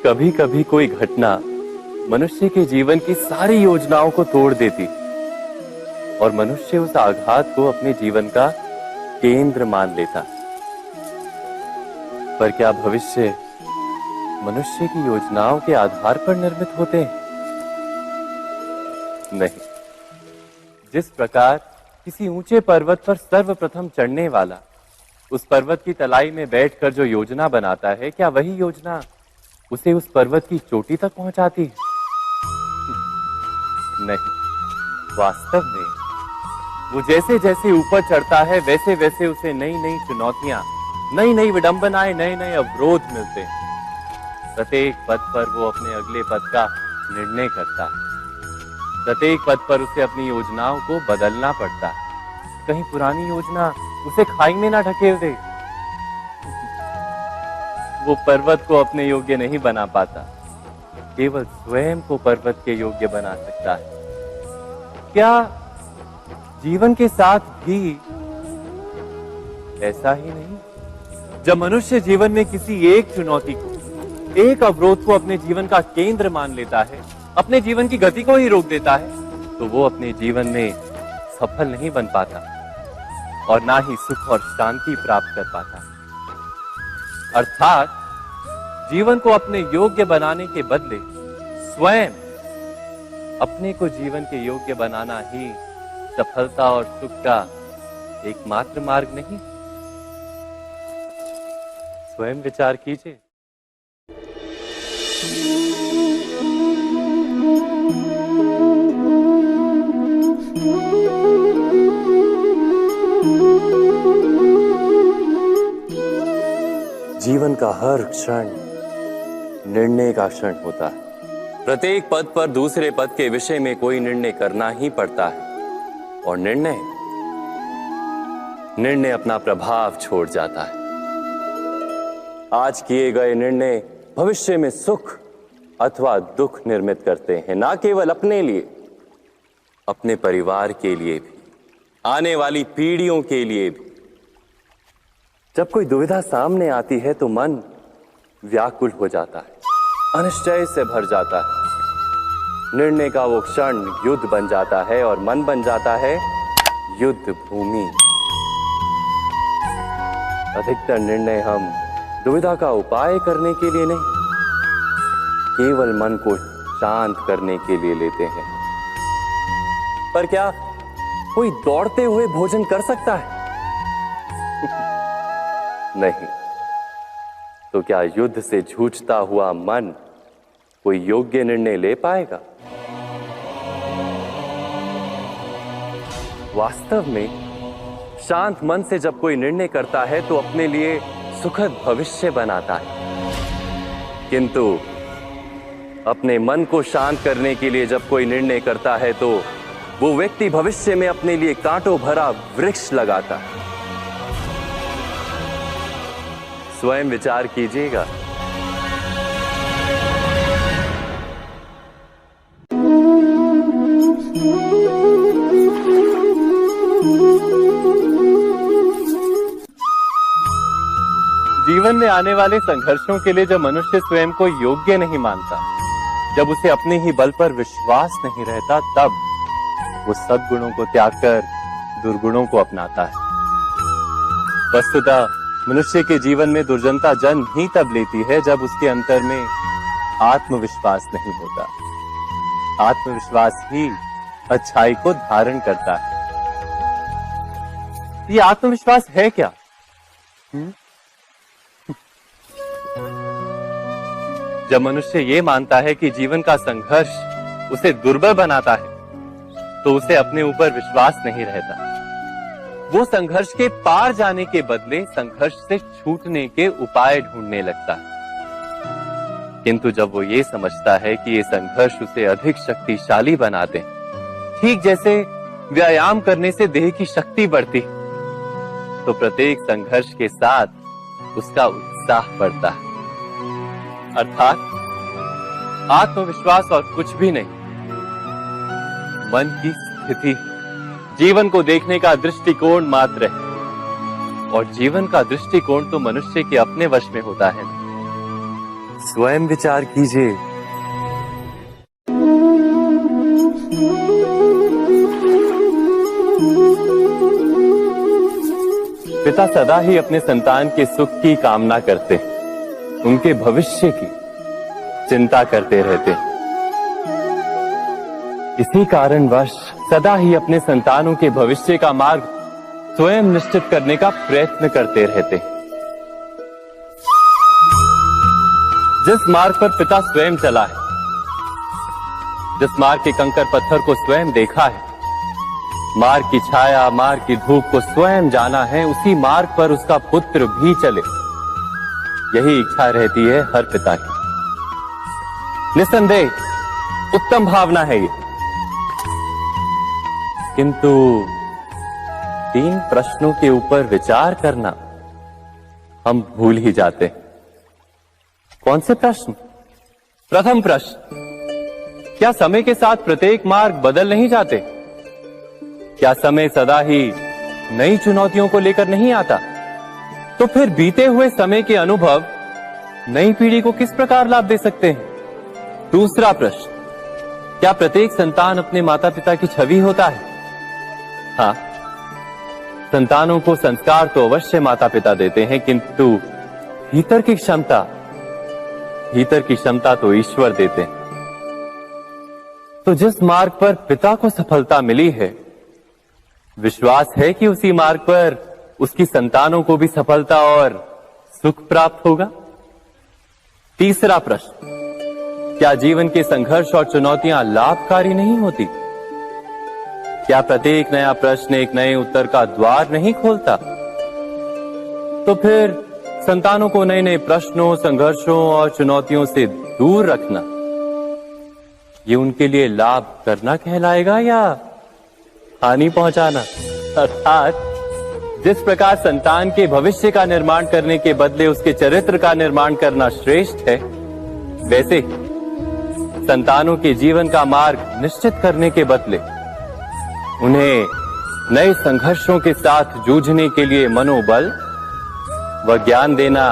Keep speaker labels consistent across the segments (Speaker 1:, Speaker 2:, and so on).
Speaker 1: कभी कभी कोई घटना मनुष्य के जीवन की सारी योजनाओं को तोड़ देती और मनुष्य उस आघात को अपने जीवन का केंद्र मान लेता। पर क्या भविष्य मनुष्य की योजनाओं के आधार पर निर्मित होते हैं? नहीं। जिस प्रकार किसी ऊंचे पर्वत पर सर्वप्रथम चढ़ने वाला उस पर्वत की तलाई में बैठकर जो योजना बनाता है, क्या वही योजना उसे उस पर्वत की चोटी तक पहुंचाती है? नहीं। वास्तव में वो जैसे जैसे ऊपर चढ़ता है वैसे वैसे उसे नई नई चुनौतियां, नई नई विडंबनाएं, नए नए अवरोध मिलते हैं। प्रत्येक पद पर वो अपने अगले पद का निर्णय करता है। प्रत्येक पद पर उसे अपनी योजनाओं को बदलना पड़ता है। कहीं पुरानी योजना उसे खाई में ना ढकेल दे। वो पर्वत को अपने योग्य नहीं बना पाता, केवल स्वयं को पर्वत के योग्य बना सकता है। क्या जीवन के साथ भी ऐसा ही नहीं? जब मनुष्य जीवन में किसी एक चुनौती को, एक अवरोध को अपने जीवन का केंद्र मान लेता है, अपने जीवन की गति को ही रोक देता है, तो वो अपने जीवन में सफल नहीं बन पाता और ना ही सुख और शांति प्राप्त कर पाता। अर्थात जीवन को अपने योग्य बनाने के बदले स्वयं अपने को जीवन के योग्य बनाना ही सफलता और सुख का एकमात्र मार्ग नहीं। स्वयं विचार कीजिए। जीवन का हर क्षण निर्णय का क्षण होता है। प्रत्येक पद पर दूसरे पद के विषय में कोई निर्णय करना ही पड़ता है और निर्णय अपना प्रभाव छोड़ जाता है। आज किए गए निर्णय भविष्य में सुख अथवा दुख निर्मित करते हैं, ना केवल अपने लिए, अपने परिवार के लिए भी, आने वाली पीढ़ियों के लिए भी। जब कोई दुविधा सामने आती है तो मन व्याकुल हो जाता है, अनिश्चय से भर जाता है। निर्णय का वो क्षण युद्ध बन जाता है और मन बन जाता है युद्ध भूमि। अधिकतर निर्णय हम दुविधा का उपाय करने के लिए नहीं, केवल मन को शांत करने के लिए लेते हैं। पर क्या कोई दौड़ते हुए भोजन कर सकता है? नहीं। तो क्या युद्ध से जूझता हुआ मन कोई योग्य निर्णय ले पाएगा? वास्तव में शांत मन से जब कोई निर्णय करता है तो अपने लिए सुखद भविष्य बनाता है। किंतु अपने मन को शांत करने के लिए जब कोई निर्णय करता है तो वो व्यक्ति भविष्य में अपने लिए कांटों भरा वृक्ष लगाता है। स्वयं विचार कीजिएगा। जीवन में आने वाले संघर्षों के लिए जब मनुष्य स्वयं को योग्य नहीं मानता, जब उसे अपने ही बल पर विश्वास नहीं रहता, तब वो सद्गुणों को त्याग कर दुर्गुणों को अपनाता है। वस्तुतः मनुष्य के जीवन में दुर्जनता जन्म ही तब लेती है जब उसके अंतर में आत्मविश्वास नहीं होता। आत्मविश्वास ही अच्छाई को धारण करता है। ये आत्मविश्वास है क्या? जब मनुष्य ये मानता है कि जीवन का संघर्ष उसे दुर्बल बनाता है, तो उसे अपने ऊपर विश्वास नहीं रहता। वो संघर्ष के पार जाने के बदले संघर्ष से छूटने के उपाय ढूंढने लगता है। किंतु जब वो ये समझता है कि ये संघर्ष उसे अधिक शक्तिशाली बनाते हैं, ठीक जैसे व्यायाम करने से देह की शक्ति बढ़ती, तो प्रत्येक संघर्ष के साथ उसका उत्साह बढ़ता है। अर्थात आत्मविश्वास और कुछ भी नहीं, मन की स्थिति, जीवन को देखने का दृष्टिकोण मात्र है। और जीवन का दृष्टिकोण तो मनुष्य के अपने वश में होता है। स्वयं विचार कीजिए। पिता सदा ही अपने संतान के सुख की कामना करते, उनके भविष्य की चिंता करते रहते। इसी कारणवश सदा ही अपने संतानों के भविष्य का मार्ग स्वयं निश्चित करने का प्रयत्न करते रहते। जिस मार्ग पर पिता स्वयं चला है, जिस मार्ग के कंकर पत्थर को स्वयं देखा है, मार्ग की छाया, मार्ग की धूप को स्वयं जाना है, उसी मार्ग पर उसका पुत्र भी चले, यही इच्छा रहती है हर पिता की। निस्संदेह उत्तम भावना है ये, किंतु 3 प्रश्नों के ऊपर विचार करना हम भूल ही जाते हैं। कौन से प्रश्न? प्रथम प्रश्न, क्या समय के साथ प्रत्येक मार्ग बदल नहीं जाते? क्या समय सदा ही नई चुनौतियों को लेकर नहीं आता? तो फिर बीते हुए समय के अनुभव नई पीढ़ी को किस प्रकार लाभ दे सकते हैं? दूसरा प्रश्न, क्या प्रत्येक संतान अपने माता पिता की छवि होता है? हाँ, संतानों को संस्कार तो अवश्य माता पिता देते हैं, किंतु भीतर की क्षमता तो ईश्वर देते हैं। तो जिस मार्ग पर पिता को सफलता मिली है, विश्वास है कि उसी मार्ग पर उसकी संतानों को भी सफलता और सुख प्राप्त होगा। तीसरा प्रश्न, क्या जीवन के संघर्ष और चुनौतियां लाभकारी नहीं होती? क्या प्रत्येक नया प्रश्न एक नए उत्तर का द्वार नहीं खोलता? तो फिर संतानों को नए नए प्रश्नों, संघर्षों और चुनौतियों से दूर रखना, ये उनके लिए लाभ करना कहलाएगा या हानि पहुंचाना? अर्थात जिस प्रकार संतान के भविष्य का निर्माण करने के बदले उसके चरित्र का निर्माण करना श्रेष्ठ है, वैसे संतानों के जीवन का मार्ग निश्चित करने के बदले उन्हें नए संघर्षों के साथ जूझने के लिए मनोबल व ज्ञान देना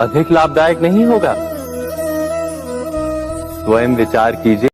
Speaker 1: अधिक लाभदायक नहीं होगा? स्वयं विचार कीजिए।